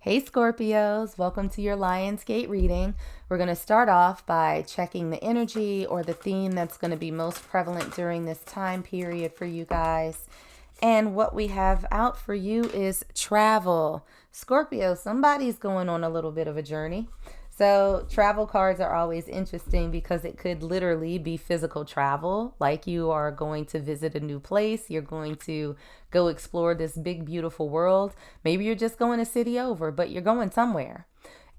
Hey Scorpios, welcome to your Lionsgate reading. We're going to start off by checking the energy or the theme that's going to be most prevalent during this time period for you guys. And what we have out for you is travel. Scorpio, somebody's going on a little bit of a journey. So, travel cards are always interesting because it could literally be physical travel, like you are going to visit a new place, you're going to go explore this big, beautiful world. Maybe you're just going a city over, but you're going somewhere.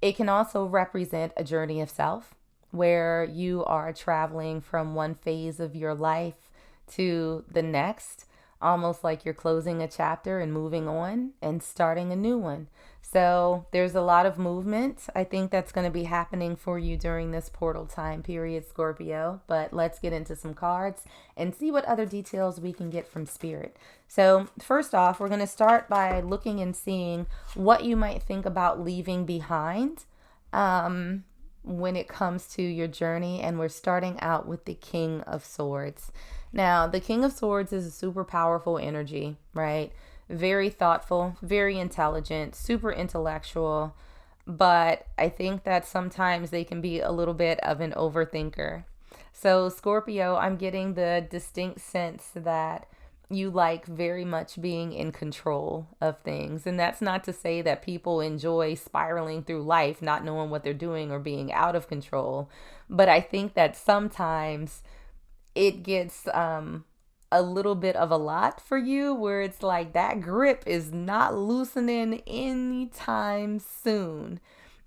It can also represent a journey of self, where you are traveling from one phase of your life to the next, almost like you're closing a chapter and moving on and starting a new one. So there's a lot of movement. I think that's going to be happening for you during this portal time period, Scorpio. But let's get into some cards and see what other details we can get from Spirit. So first off, we're going to start by looking and seeing what you might think about leaving behind when it comes to your journey. And we're starting out with the King of Swords. Now, the King of Swords is a super powerful energy, right? Very thoughtful, very intelligent, super intellectual. But I think that sometimes they can be a little bit of an overthinker. So, Scorpio, I'm getting the distinct sense that you like very much being in control of things. And that's not to say that people enjoy spiraling through life, not knowing what they're doing or being out of control. But I think that sometimes it gets a little bit of a lot for you, where it's like that grip is not loosening anytime soon.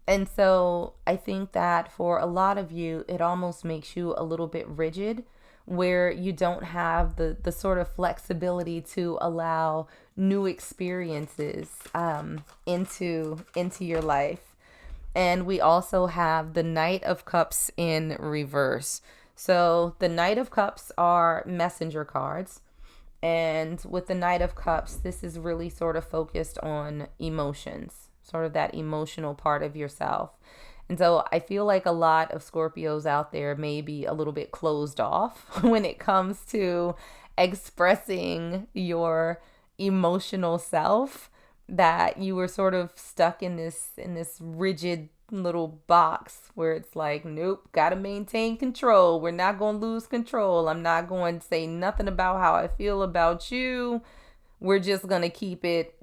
And so I think that for a lot of you, it almost makes you a little bit rigid, where you don't have the sort of flexibility to allow new experiences into your life. And we also have the Knight of Cups in reverse. So the Knight of Cups are messenger cards. And with the Knight of Cups, this is really sort of focused on emotions, sort of that emotional part of yourself. And so I feel like a lot of Scorpios out there may be a little bit closed off when it comes to expressing your emotional self, that you were sort of stuck in this rigid little box where it's like, nope, gotta maintain control. We're not gonna lose control. I'm not going to say nothing about how I feel about you. We're just gonna keep it,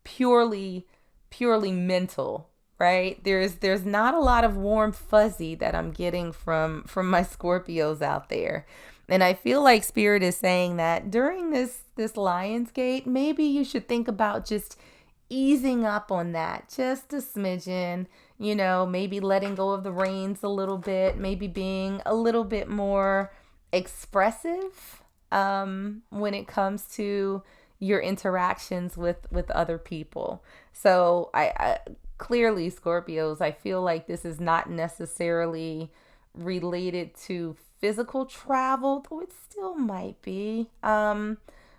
purely mental, right? There's not a lot of warm fuzzy that I'm getting from my Scorpios out there. And I feel like Spirit is saying that during this Lionsgate, maybe you should think about just easing up on that just a smidgen, maybe letting go of the reins a little bit, maybe being a little bit more expressive when it comes to your interactions with other people. So I clearly, Scorpios, I feel like this is not necessarily related to physical travel, though it still might be.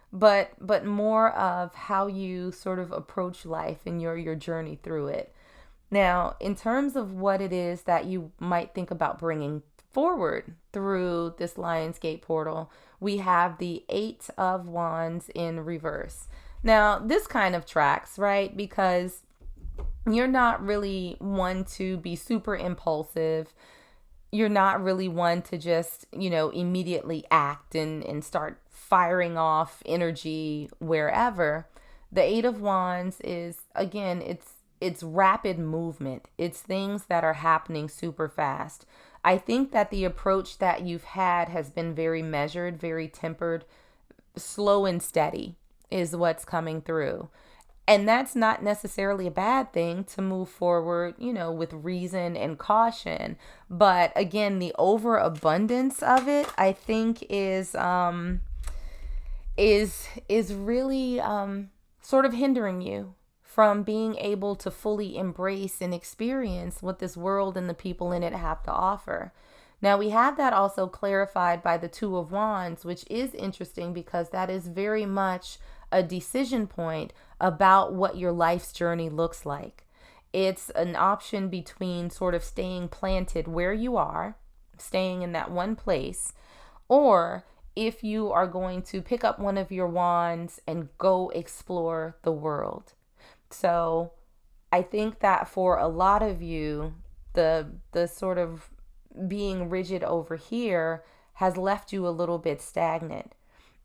But more of how you sort of approach life and your journey through it. Now, in terms of what it is that you might think about bringing forward through this Lionsgate portal, we have the Eight of Wands in reverse. Now, this kind of tracks, right? Because you're not really one to be super impulsive. You're not really one to just, immediately act and start firing off energy wherever. The Eight of Wands is, again, it's rapid movement. It's things that are happening super fast. I think that the approach that you've had has been very measured, very tempered, slow and steady is what's coming through. And that's not necessarily a bad thing, to move forward, with reason and caution. But again, the overabundance of it, I think, is really sort of hindering you from being able to fully embrace and experience what this world and the people in it have to offer. Now, we have that also clarified by the Two of Wands, which is interesting because that is very much a decision point about what your life's journey looks like. It's an option between sort of staying planted where you are, staying in that one place, or if you are going to pick up one of your wands and go explore the world. So I think that for a lot of you, the sort of being rigid over here has left you a little bit stagnant.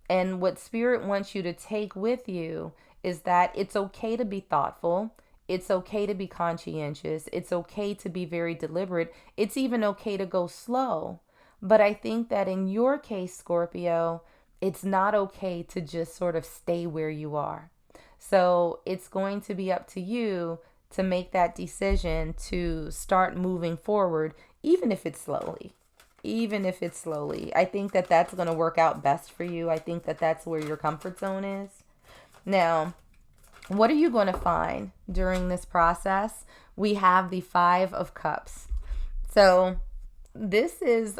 And what Spirit wants you to take with you is that it's okay to be thoughtful. It's okay to be conscientious. It's okay to be very deliberate. It's even okay to go slow. But I think that in your case, Scorpio, it's not okay to just sort of stay where you are. So it's going to be up to you to make that decision to start moving forward, even if it's slowly. Even if it's slowly. I think that that's going to work out best for you. I think that that's where your comfort zone is. Now, what are you going to find during this process? We have the Five of Cups. So this is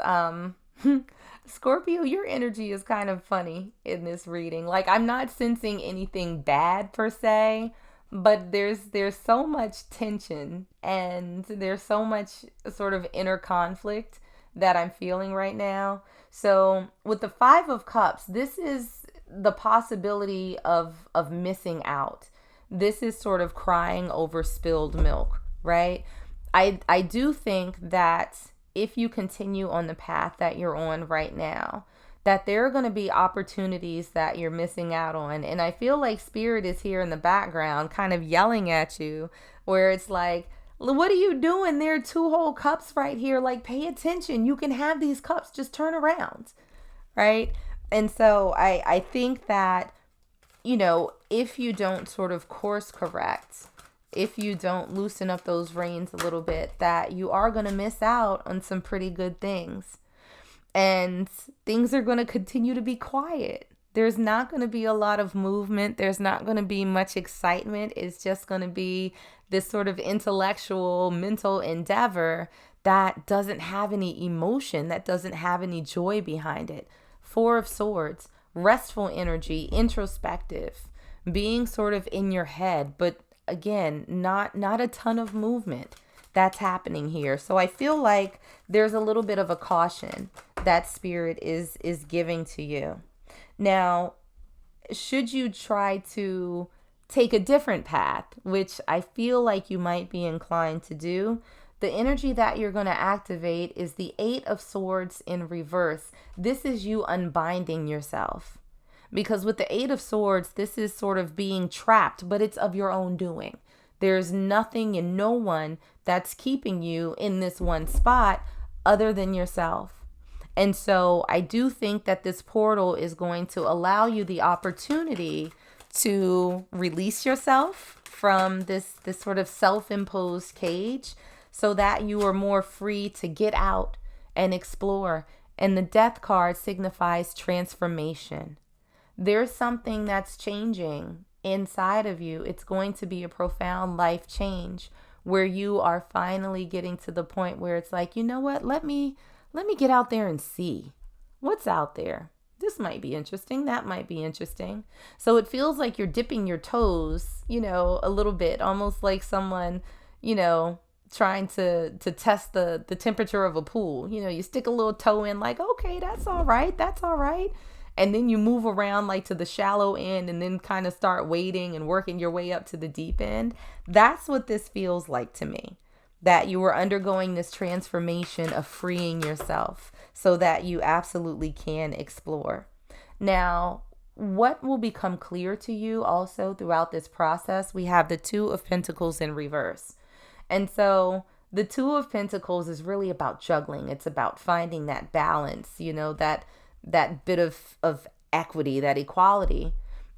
Scorpio, your energy is kind of funny in this reading. Like, I'm not sensing anything bad per se, but there's so much tension and there's so much sort of inner conflict that I'm feeling right now. So with the Five of Cups, this is the possibility of missing out. This is sort of crying over spilled milk, right? I do think that if you continue on the path that you're on right now, that there are going to be opportunities that you're missing out on. And I feel like Spirit is here in the background kind of yelling at you, where it's like, what are you doing? There are two whole cups right here. Like, pay attention. You can have these cups. Just turn around, right? And so I think that, if you don't sort of course correct, if you don't loosen up those reins a little bit, that you are going to miss out on some pretty good things. And things are going to continue to be quiet. There's not going to be a lot of movement. There's not going to be much excitement. It's just going to be this sort of intellectual, mental endeavor that doesn't have any emotion, that doesn't have any joy behind it. Four of Swords, restful energy, introspective, being sort of in your head, but again, not a ton of movement that's happening here. So I feel like there's a little bit of a caution that Spirit is giving to you. Now, should you try to take a different path, which I feel like you might be inclined to do, the energy that you're going to activate is the Eight of Swords in reverse. This is you unbinding yourself. Because with the Eight of Swords, this is sort of being trapped, but it's of your own doing. There's nothing and no one that's keeping you in this one spot other than yourself. And so I do think that this portal is going to allow you the opportunity to release yourself from this sort of self-imposed cage so that you are more free to get out and explore. And the Death card signifies transformation. There's something that's changing inside of you. It's going to be a profound life change where you are finally getting to the point where it's like, you know what, let me get out there and see what's out there. This might be interesting. That might be interesting. So it feels like you're dipping your toes, a little bit, almost like someone, trying to test the temperature of a pool. You stick a little toe in like, okay, that's all right. That's all right. And then you move around like to the shallow end and then kind of start wading and working your way up to the deep end. That's what this feels like to me. That you are undergoing this transformation of freeing yourself so that you absolutely can explore. Now, what will become clear to you also throughout this process, we have the Two of Pentacles in reverse. And so the Two of Pentacles is really about juggling. It's about finding that balance, that bit of equity, that equality.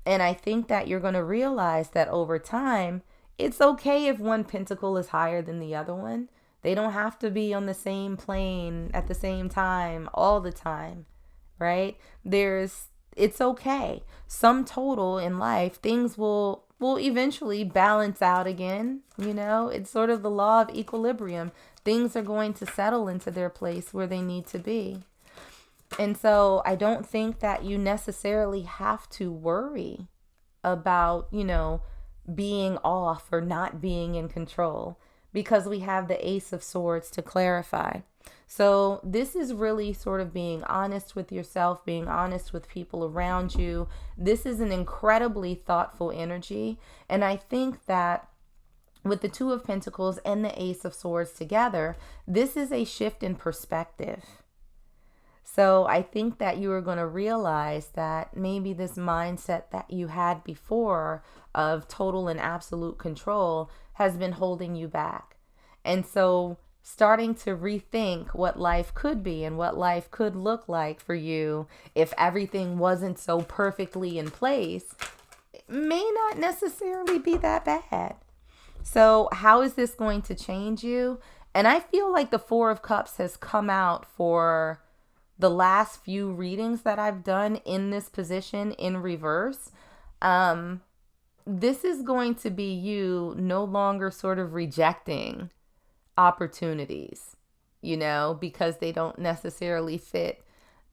And I think that you're going to realize that over time, it's okay if one pentacle is higher than the other one. They don't have to be on the same plane at the same time all the time, right? It's okay. Sum total in life, things will eventually balance out again. It's sort of the law of equilibrium. Things are going to settle into their place where they need to be. And so I don't think that you necessarily have to worry about, being off or not being in control, because we have the Ace of Swords to clarify. So this is really sort of being honest with yourself, being honest with people around you. This is an incredibly thoughtful energy. And I think that with the Two of Pentacles and the Ace of Swords together, this is a shift in perspective. So I think that you are going to realize that maybe this mindset that you had before of total and absolute control has been holding you back. And so starting to rethink what life could be and what life could look like for you if everything wasn't so perfectly in place may not necessarily be that bad. So how is this going to change you? And I feel like the Four of Cups has come out for the last few readings that I've done in this position in reverse. This is going to be you no longer sort of rejecting opportunities, because they don't necessarily fit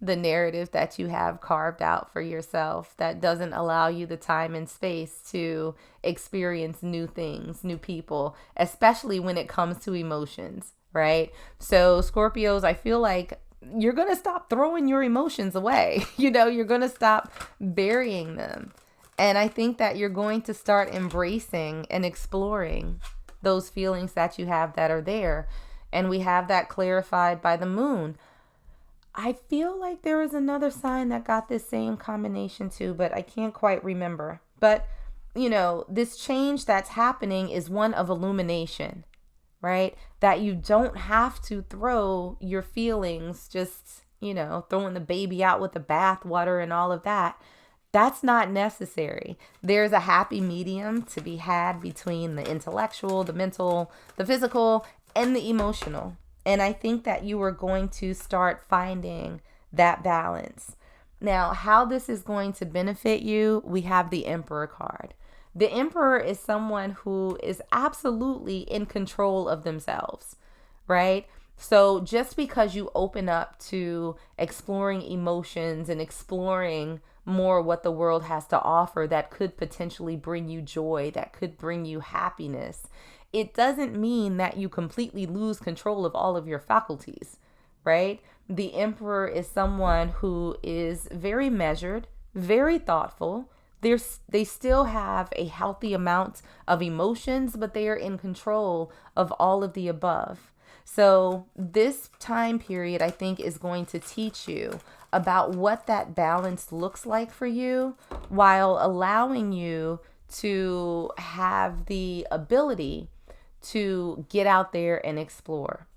the narrative that you have carved out for yourself that doesn't allow you the time and space to experience new things, new people, especially when it comes to emotions, right? So Scorpios, I feel like you're going to stop throwing your emotions away. You're going to stop burying them. And I think that you're going to start embracing and exploring those feelings that you have that are there. And we have that clarified by the moon. I feel like there was another sign that got this same combination too, but I can't quite remember. But, this change that's happening is one of illumination, right? That you don't have to throw your feelings, just, throwing the baby out with the bathwater and all of that. That's not necessary. There's a happy medium to be had between the intellectual, the mental, the physical, and the emotional. And I think that you are going to start finding that balance. Now, how this is going to benefit you, we have the Emperor card. The Emperor is someone who is absolutely in control of themselves, right? So just because you open up to exploring emotions and exploring more what the world has to offer that could potentially bring you joy, that could bring you happiness, it doesn't mean that you completely lose control of all of your faculties, right? The Emperor is someone who is very measured, very thoughtful. They still have a healthy amount of emotions, but they are in control of all of the above. So this time period, I think, is going to teach you about what that balance looks like for you, while allowing you to have the ability to get out there and explore.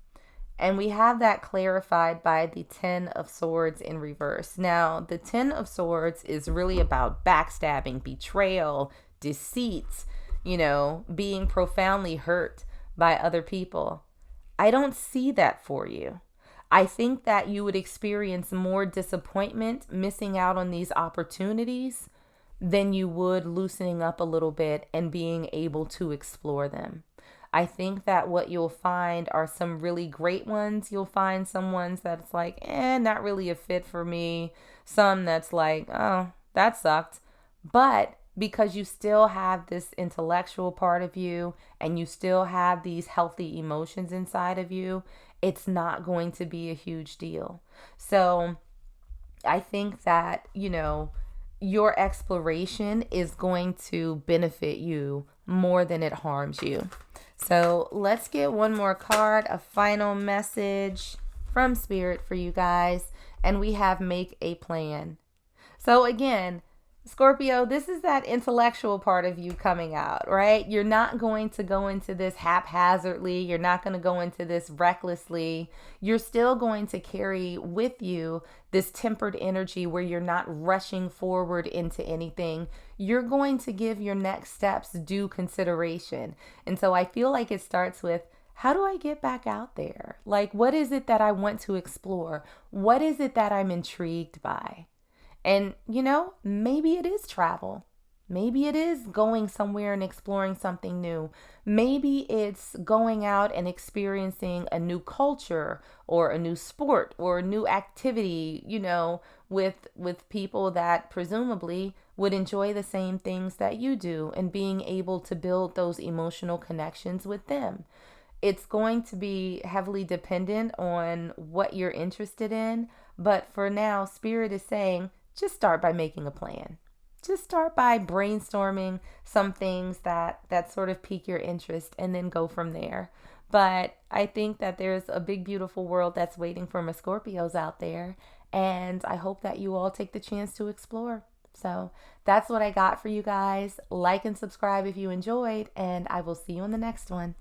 And we have that clarified by the Ten of Swords in reverse. Now, the Ten of Swords is really about backstabbing, betrayal, deceit, being profoundly hurt by other people. I don't see that for you. I think that you would experience more disappointment missing out on these opportunities than you would loosening up a little bit and being able to explore them. I think that what you'll find are some really great ones. You'll find some ones that's like, not really a fit for me. Some that's like, oh, that sucked. But because you still have this intellectual part of you and you still have these healthy emotions inside of you, it's not going to be a huge deal. So I think that, your exploration is going to benefit you more than it harms you. So let's get one more card, a final message from Spirit for you guys. And we have make a plan. So again, Scorpio, this is that intellectual part of you coming out, right? You're not going to go into this haphazardly. You're not going to go into this recklessly. You're still going to carry with you this tempered energy where you're not rushing forward into anything. You're going to give your next steps due consideration. And so I feel like it starts with, how do I get back out there? Like, what is it that I want to explore? What is it that I'm intrigued by? And, maybe it is travel. Maybe it is going somewhere and exploring something new. Maybe it's going out and experiencing a new culture or a new sport or a new activity, with people that presumably would enjoy the same things that you do, and being able to build those emotional connections with them. It's going to be heavily dependent on what you're interested in. But for now, Spirit is saying, just start by making a plan. just start by brainstorming some things that sort of pique your interest and then go from there. But I think that there's a big, beautiful world that's waiting for my Scorpios out there. And I hope that you all take the chance to explore. So that's what I got for you guys. Like and subscribe if you enjoyed, and I will see you in the next one.